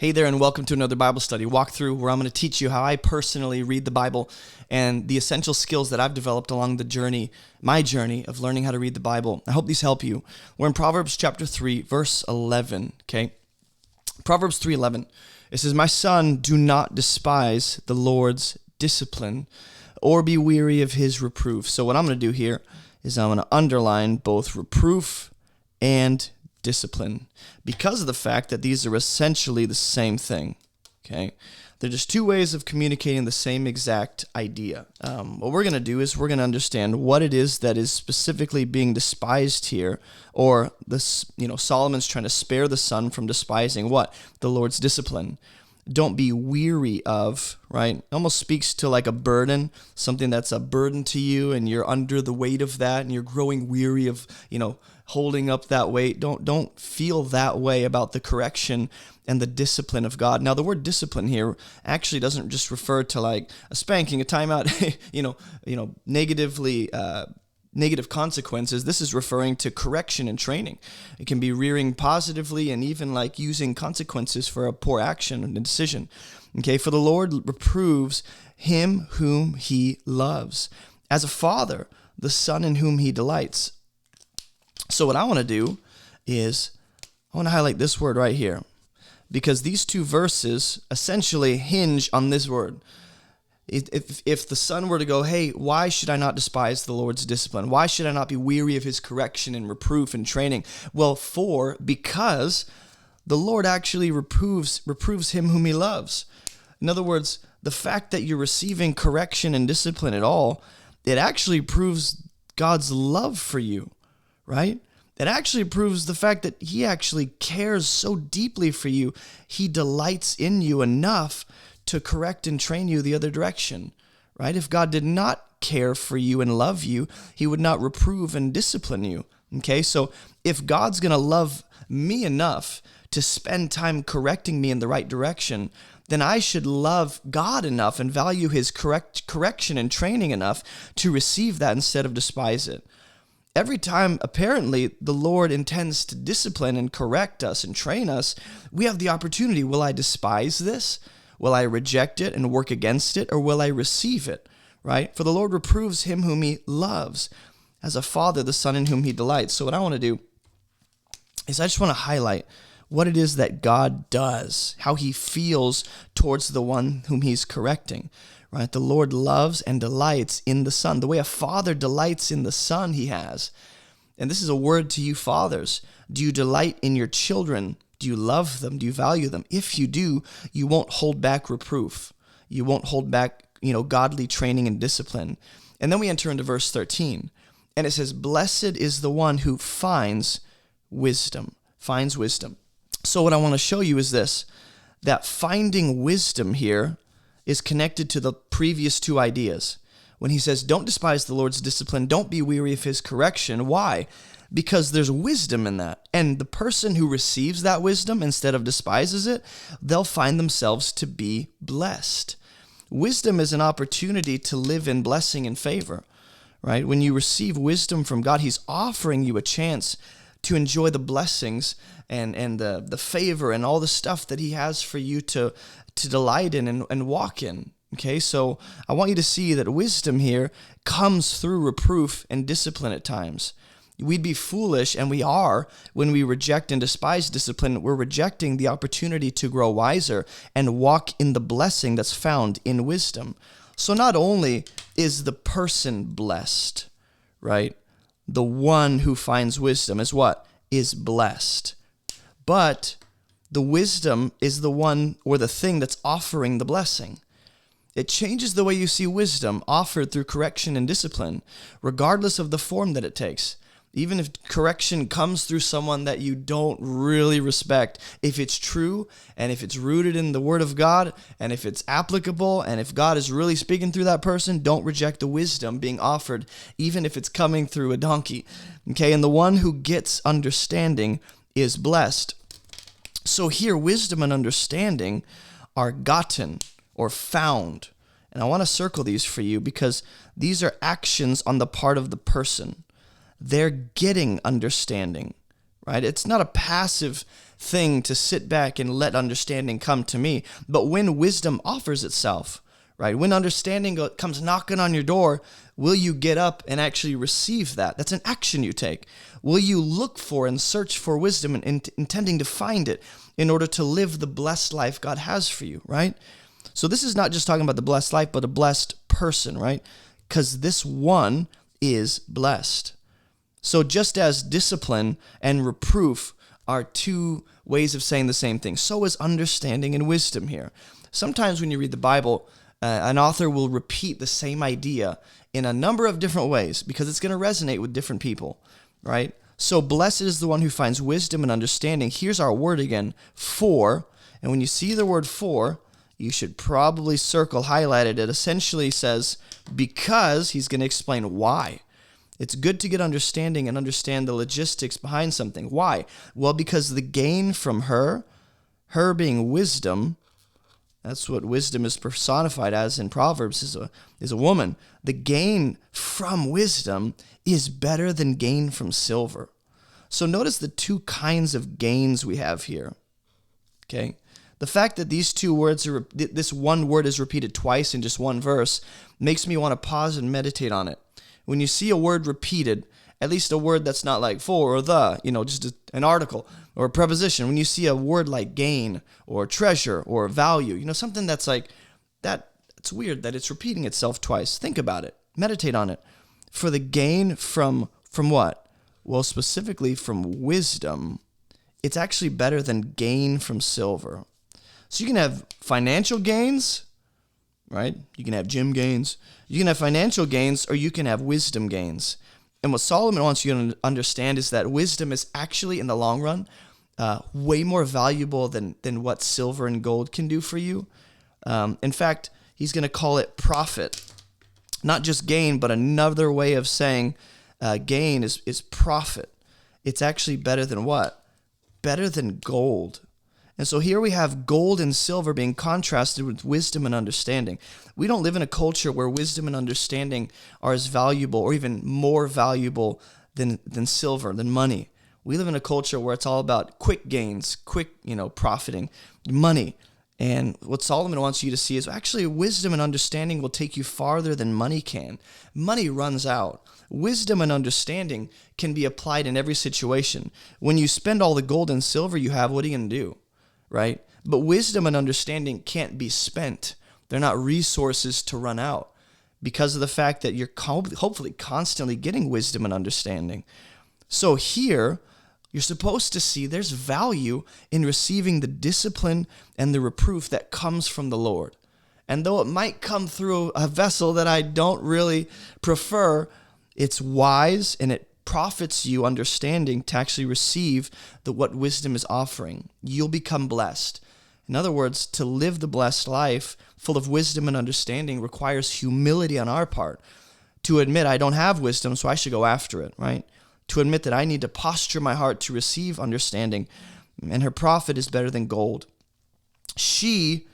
Hey there, and welcome to another Bible study walkthrough where I'm going to teach you how I personally read the Bible and the essential skills that I've developed along the journey, my journey of learning how to read the Bible. I hope these help you. We're in Proverbs chapter 3, verse 11, okay? Proverbs 3:11. It says, "My son, do not despise the Lord's discipline or be weary of his reproof." So what I'm going to do here is I'm going to underline both reproof and discipline because of the fact that these are essentially the same thing, okay? They're just two ways of communicating the same exact idea. What we're going to do is we're going to understand what it is that is specifically being despised here, or this, Solomon's trying to spare the son from despising what? The Lord's discipline. Don't be weary of, right? It almost speaks to like a burden, something that's a burden to you and you're under the weight of that and you're growing weary of, holding up that weight. Don't feel that way about the correction and the discipline of God. Now, the word discipline here actually doesn't just refer to like a spanking, a timeout, negative consequences. This is referring to correction and training. It can be rearing positively and even like using consequences for a poor action and decision. Okay, for the Lord reproves him whom he loves, as a father, the son in whom he delights. So what I want to do is I want to highlight this word right here, because these two verses essentially hinge on this word. If the son were to go, hey, why should I not despise the Lord's discipline? Why should I not be weary of his correction and reproof and training? Well, because the Lord actually reproves him whom he loves. In other words, the fact that you're receiving correction and discipline at all, it actually proves God's love for you, right? It actually proves the fact that he actually cares so deeply for you. He delights in you enough to correct and train you the other direction, right? If God did not care for you and love you, he would not reprove and discipline you, okay? So if God's going to love me enough to spend time correcting me in the right direction, then I should love God enough and value his correction and training enough to receive that instead of despise it. Every time, apparently, the Lord intends to discipline and correct us and train us, we have the opportunity. Will I despise this? Will I reject it and work against it, or will I receive it, right? For the Lord reproves him whom he loves, as a father, the son in whom he delights. So what I want to do is I just want to highlight what it is that God does, how he feels towards the one whom he's correcting, right? The Lord loves and delights in the son, the way a father delights in the son he has. And this is a word to you fathers. Do you delight in your children? Do you love them? Do you value them? If you do, you won't hold back reproof. You won't hold back, godly training and discipline. And then we enter into verse 13. And it says, "Blessed is the one who finds wisdom." Finds wisdom. So what I want to show you is this, that finding wisdom here is connected to the previous two ideas. When he says, don't despise the Lord's discipline, don't be weary of his correction. Why? Because there's wisdom in that. And the person who receives that wisdom instead of despises it, they'll find themselves to be blessed. Wisdom is an opportunity to live in blessing and favor, right? When you receive wisdom from God, he's offering you a chance to enjoy the blessings and the favor and all the stuff that he has for you to delight in and walk in. Okay, so I want you to see that wisdom here comes through reproof and discipline at times. We'd be foolish, and we are, when we reject and despise discipline. We're rejecting the opportunity to grow wiser and walk in the blessing that's found in wisdom. So not only is the person blessed, right? The one who finds wisdom is what? Is blessed. But the wisdom is the one or the thing that's offering the blessing. It changes the way you see wisdom offered through correction and discipline, regardless of the form that it takes. Even if correction comes through someone that you don't really respect, if it's true and if it's rooted in the Word of God and if it's applicable and if God is really speaking through that person, don't reject the wisdom being offered, even if it's coming through a donkey. Okay, and the one who gets understanding is blessed. So here, wisdom and understanding are gotten or found. And I want to circle these for you because these are actions on the part of the person. They're getting understanding, right? It's not a passive thing to sit back and let understanding come to me. But when wisdom offers itself, right, when understanding comes knocking on your door, will you get up and actually receive that? That's an action you take. Will you look for and search for wisdom and intending to find it in order to live the blessed life God has for you, right? So this is not just talking about the blessed life, but a blessed person, right? Because this one is blessed. So just as discipline and reproof are two ways of saying the same thing, so is understanding and wisdom here. Sometimes when you read the Bible, an author will repeat the same idea in a number of different ways because it's going to resonate with different people, right? So blessed is the one who finds wisdom and understanding. Here's our word again, for. And when you see the word for, you should probably circle, highlight it. It essentially says because. He's going to explain why. It's good to get understanding and understand the logistics behind something. Why? Well, because the gain from her being wisdom, that's what wisdom is personified as in Proverbs, is a woman. The gain from wisdom is better than gain from silver. So notice the two kinds of gains we have here. Okay? The fact that these two words this one word is repeated twice in just one verse makes me want to pause and meditate on it. When you see a word repeated, at least a word that's not like for or the, just an article or a preposition. When you see a word like gain or treasure or value, something that's like that, it's weird that it's repeating itself twice. Think about it. Meditate on it. For the gain from what? Well, specifically from wisdom, it's actually better than gain from silver. So you can have financial gains, right? You can have gym gains. You can have financial gains, or you can have wisdom gains. And what Solomon wants you to understand is that wisdom is actually, in the long run, way more valuable than what silver and gold can do for you. In fact, he's going to call it profit. Not just gain, but another way of saying gain is profit. It's actually better than what? Better than gold. And so here we have gold and silver being contrasted with wisdom and understanding. We don't live in a culture where wisdom and understanding are as valuable or even more valuable than silver, than money. We live in a culture where it's all about quick gains, quick, profiting, money. And what Solomon wants you to see is actually wisdom and understanding will take you farther than money can. Money runs out. Wisdom and understanding can be applied in every situation. When you spend all the gold and silver you have, what are you going to do? Right? But wisdom and understanding can't be spent. They're not resources to run out because of the fact that you're hopefully constantly getting wisdom and understanding. So here, you're supposed to see there's value in receiving the discipline and the reproof that comes from the Lord. And though it might come through a vessel that I don't really prefer, it's wise and it profits you understanding to actually receive what wisdom is offering. You'll become blessed. In other words, to live the blessed life full of wisdom and understanding requires humility on our part. To admit I don't have wisdom, so I should go after it, right? To admit that I need to posture my heart to receive understanding, and her profit is better than gold. She,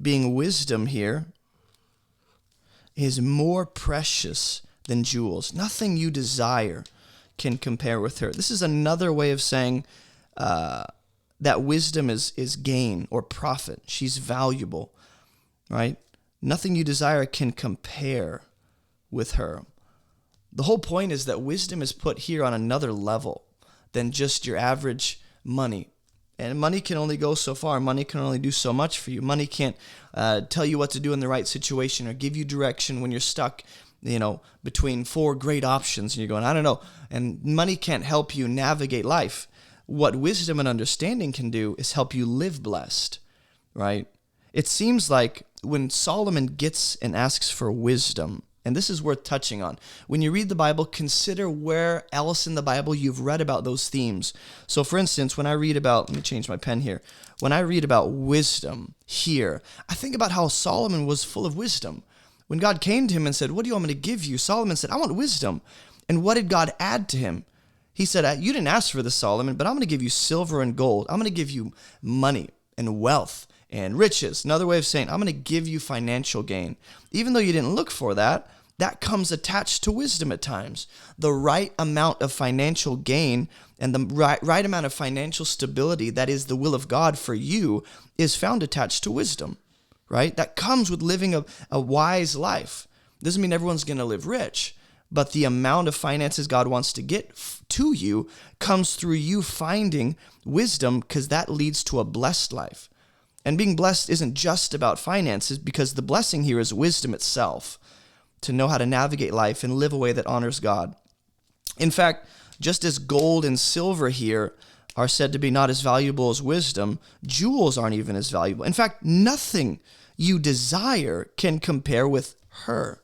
being wisdom here, is more precious than jewels. Nothing you desire can compare with her. This is another way of saying that wisdom is gain or profit. She's valuable, right? Nothing you desire can compare with her. The whole point is that wisdom is put here on another level than just your average money. And money can only go so far. Money can only do so much for you. Money can't tell you what to do in the right situation or give you direction when you're stuck between four great options and you're going, I don't know. And money can't help you navigate life. What wisdom and understanding can do is help you live blessed, right? It seems like when Solomon gets and asks for wisdom, and this is worth touching on, when you read the Bible, consider where else in the Bible you've read about those themes. So for instance, when I read about, let me change my pen here. When I read about wisdom here, I think about how Solomon was full of wisdom. When God came to him and said, what do you want me to give you? Solomon said, I want wisdom. And what did God add to him? He said, you didn't ask for this, Solomon, but I'm going to give you silver and gold. I'm going to give you money and wealth and riches. Another way of saying, I'm going to give you financial gain. Even though you didn't look for that, that comes attached to wisdom at times. The right amount of financial gain and the right amount of financial stability that is the will of God for you is found attached to wisdom, right? That comes with living a wise life. Doesn't mean everyone's going to live rich, but the amount of finances God wants to get to you comes through you finding wisdom, because that leads to a blessed life. And being blessed isn't just about finances, because the blessing here is wisdom itself, to know how to navigate life and live a way that honors God. In fact, just as gold and silver here are said to be not as valuable as wisdom, jewels aren't even as valuable. In fact, nothing you desire can compare with her.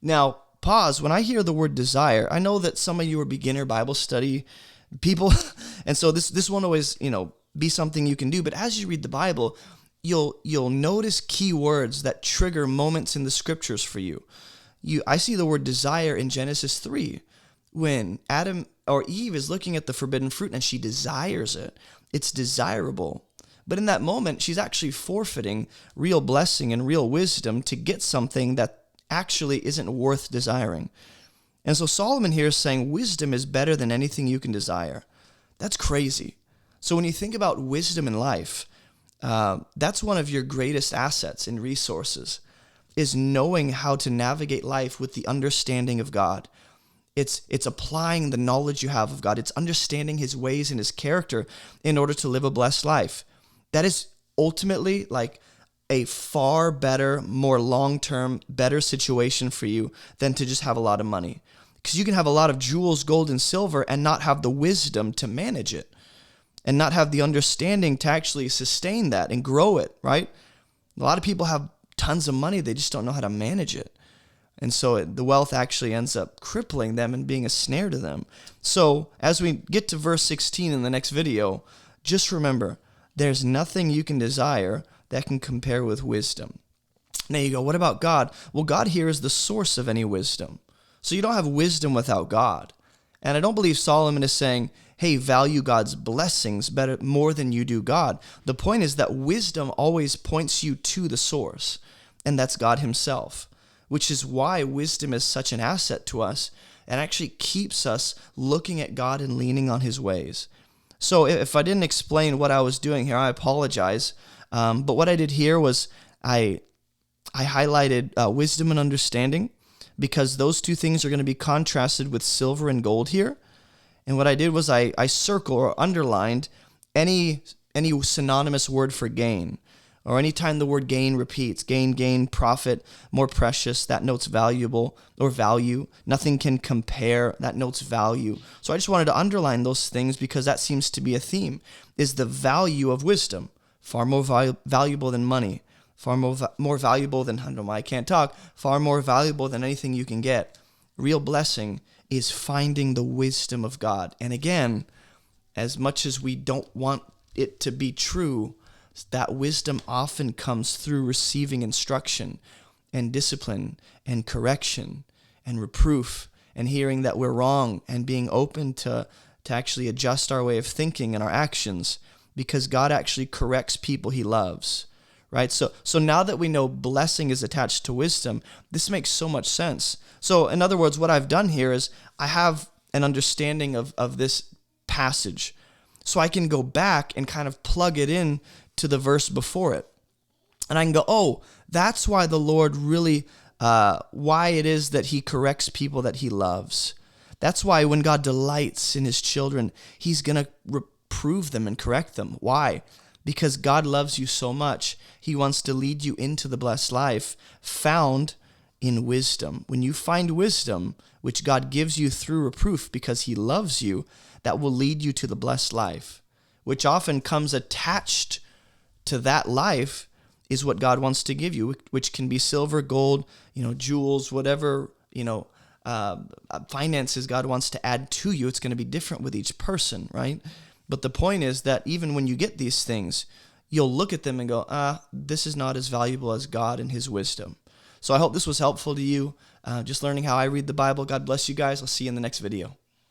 Now, pause. When I hear the word desire, I know that some of you are beginner Bible study people, and so this won't always, be something you can do. But as you read the Bible, you'll notice key words that trigger moments in the scriptures for you. I see the word desire in Genesis 3 when Adam or Eve is looking at the forbidden fruit and she desires it. It's desirable. But in that moment, she's actually forfeiting real blessing and real wisdom to get something that actually isn't worth desiring. And so Solomon here is saying wisdom is better than anything you can desire. That's crazy. So when you think about wisdom in life, that's one of your greatest assets and resources, is knowing how to navigate life with the understanding of God. It's applying the knowledge you have of God. It's understanding his ways and his character in order to live a blessed life. That is ultimately like a far better, more long-term, better situation for you than to just have a lot of money. Because you can have a lot of jewels, gold, and silver and not have the wisdom to manage it, and not have the understanding to actually sustain that and grow it, right? A lot of people have tons of money, they just don't know how to manage it. And so the wealth actually ends up crippling them and being a snare to them. So as we get to verse 16 in the next video, just remember, there's nothing you can desire that can compare with wisdom. Now you go, what about God? Well, God here is the source of any wisdom. So you don't have wisdom without God. And I don't believe Solomon is saying, hey, value God's blessings better more than you do God. The point is that wisdom always points you to the source, and that's God himself, which is why wisdom is such an asset to us and actually keeps us looking at God and leaning on his ways. So if I didn't explain what I was doing here, I apologize. But what I did here was I highlighted wisdom and understanding, because those two things are going to be contrasted with silver and gold here. And what I did was I circled or underlined any synonymous word for gain, or anytime the word gain repeats, gain, profit, more precious, that notes valuable or value. Nothing can compare, that notes value. So I just wanted to underline those things because that seems to be a theme, is the value of wisdom. Far more valuable than money, far more valuable than, I can't talk, far more valuable than anything you can get. Real blessing is finding the wisdom of God. And again, as much as we don't want it to be true, that wisdom often comes through receiving instruction and discipline and correction and reproof and hearing that we're wrong and being open to actually adjust our way of thinking and our actions, because God actually corrects people he loves, right? So now that we know blessing is attached to wisdom, this makes so much sense. So in other words, what I've done here is I have an understanding of this passage, so I can go back and kind of plug it in to the verse before it. And I can go, oh, that's why the Lord really, why it is that he corrects people that he loves. That's why when God delights in his children, he's going to reprove them and correct them. Why? Because God loves you so much, he wants to lead you into the blessed life found in wisdom. When you find wisdom, which God gives you through reproof because he loves you, that will lead you to the blessed life, which often comes attached to that life is what God wants to give you, which can be silver, gold, jewels, whatever, finances God wants to add to you. It's going to be different with each person, right? But the point is that even when you get these things, you'll look at them and go, this is not as valuable as God and his wisdom. So I hope this was helpful to you, just learning how I read the Bible. God bless you guys. I'll see you in the next video.